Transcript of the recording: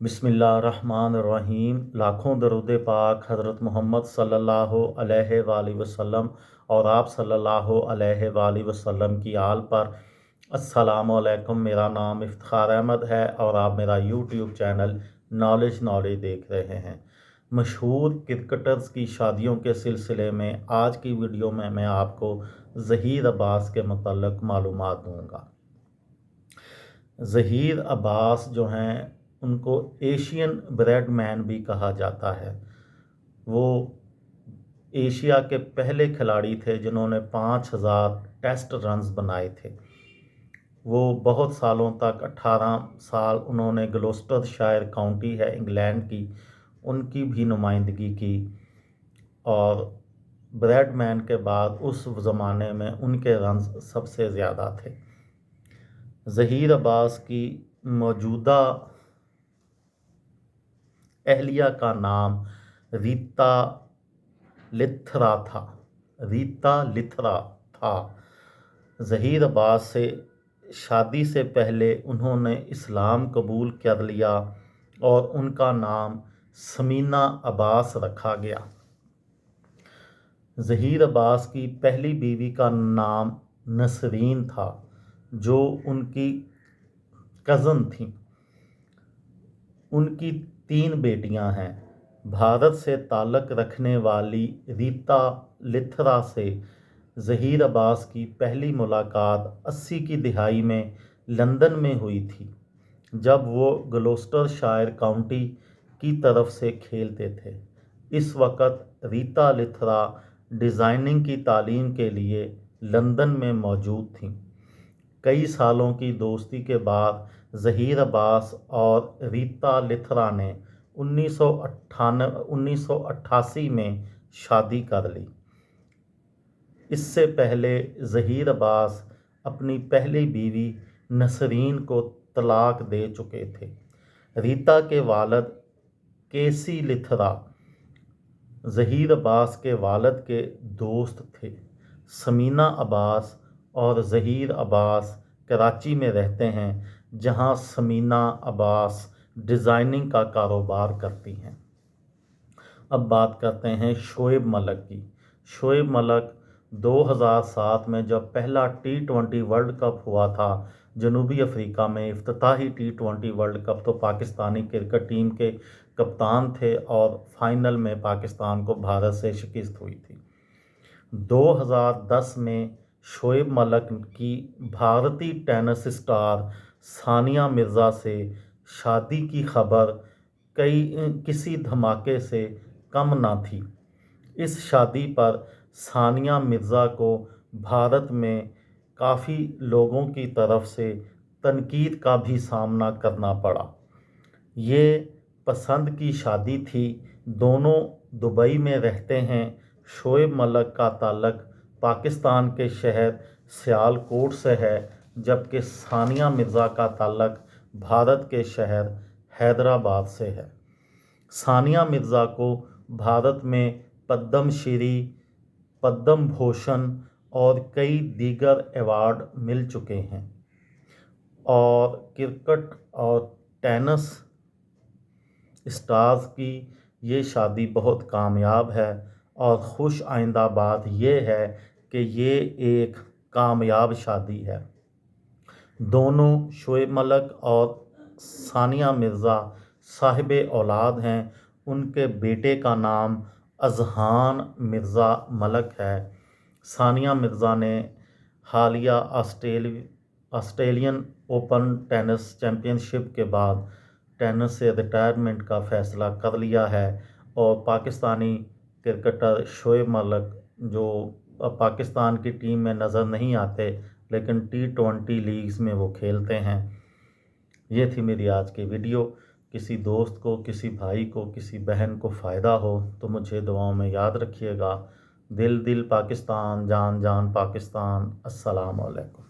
बिस्मिल्लाहिर्रहमानिर्रहीम। लाखों दरूद पाक हज़रत मोहम्मद सल्लल्लाहु अलैहि वसल्लम और आप सल्लल्लाहु अलैहि वसल्लम की आल पर। अस्सलामु अलैकुम। मेरा नाम इफ्तिखार अहमद है और आप मेरा यूट्यूब चैनल नॉलेज देख रहे हैं। मशहूर क्रिकेटर्स की शादियों के सिलसिले में आज की वीडियो में मैं आपको ज़हीर अब्बास के मुतल्लिक़ मालूमात दूँगा। ज़हीर अब्बास जो हैं उनको एशियन ब्रेड मैन भी कहा जाता है। वो एशिया के पहले खिलाड़ी थे जिन्होंने 5000 टेस्ट रन्स बनाए थे। वो बहुत सालों तक 18 साल उन्होंने ग्लौस्टरशायर काउंटी है इंग्लैंड की, उनकी भी नुमाइंदगी की और ब्रेड मैन के बाद उस ज़माने में उनके रन्स सबसे ज़्यादा थे। ज़हीर अब्बास की मौजूदा अहलिया का नाम रीता लिथरा था। ज़हीर अब्बास से शादी से पहले उन्होंने इस्लाम कबूल कर लिया और उनका नाम समीना अब्बास रखा गया। ज़हीर अब्बास की पहली बीवी का नाम नसरीन था जो उनकी कज़न थी। उनकी 3 बेटियां हैं। भारत से ताल्लुक़ रखने वाली रीता लिथरा से ज़हीर अब्बास की पहली मुलाकात 80 की दिहाई में लंदन में हुई थी, जब वो ग्लौस्टरशायर काउंटी की तरफ से खेलते थे। इस वक्त रीता लिथरा डिज़ाइनिंग की तालीम के लिए लंदन में मौजूद थीं। कई सालों की दोस्ती के बाद ज़हीर अब्बास और रीता लिथरा ने 1988 में शादी कर ली। इससे पहले ज़हीर अब्बास अपनी पहली बीवी नसरीन को तलाक दे चुके थे। रीता के वालिद केसी लिथरा ज़हीर अब्बास के वालिद के दोस्त थे। समीना अब्बास और ज़हीर अब्बास कराची में रहते हैं, जहां समीना अब्बास डिज़ाइनिंग का कारोबार करती हैं। अब बात करते हैं शोएब मलिक की। शोएब मलिक 2007 में जब पहला T20 वर्ल्ड कप हुआ था जनूबी अफ्रीका में, इफ्तिताही T20 वर्ल्ड कप, तो पाकिस्तानी क्रिकेट टीम के कप्तान थे और फाइनल में पाकिस्तान को भारत से शिकस्त हुई थी। 2010 में शोएब मलिक की भारतीय टेनिस स्टार सानिया मिर्ज़ा से शादी की खबर किसी धमाके से कम ना थी। इस शादी पर सानिया मिर्ज़ा को भारत में काफ़ी लोगों की तरफ से तनकीद का भी सामना करना पड़ा। ये पसंद की शादी थी। दोनों दुबई में रहते हैं। शोएब मलिक का ताल्लुक़ पाकिस्तान के शहर सियालकोट से है, जबकि सानिया मिर्ज़ा का ताल्लुक़ भारत के शहर हैदराबाद से है। सानिया मिर्ज़ा को भारत में पद्म श्री, पद्म भूषण और कई दीगर अवार्ड मिल चुके हैं और क्रिकेट और टेनिस स्टार्स की ये शादी बहुत कामयाब है और खुश आइंदा बात ये है कि ये एक कामयाब शादी है। दोनों शोएब मलिक और सानिया मिर्ज़ा साहिबे औलाद हैं। उनके बेटे का नाम अज़हान मिर्ज़ा मलिक है। सानिया मिर्ज़ा ने हालिया ऑस्ट्रेलियन ओपन टेनिस चैम्पियनशिप के बाद टेनिस से रिटायरमेंट का फ़ैसला कर लिया है और पाकिस्तानी क्रिकेटर शोएब मलिक, जो पाकिस्तान की टीम में नज़र नहीं आते लेकिन T20 लीग्स में वो खेलते हैं। ये थी मेरी आज की वीडियो। किसी दोस्त को, किसी भाई को, किसी बहन को फ़ायदा हो तो मुझे दुआओं में याद रखिएगा। दिल दिल पाकिस्तान, जान जान पाकिस्तान। अस्सलामु अलैकुम।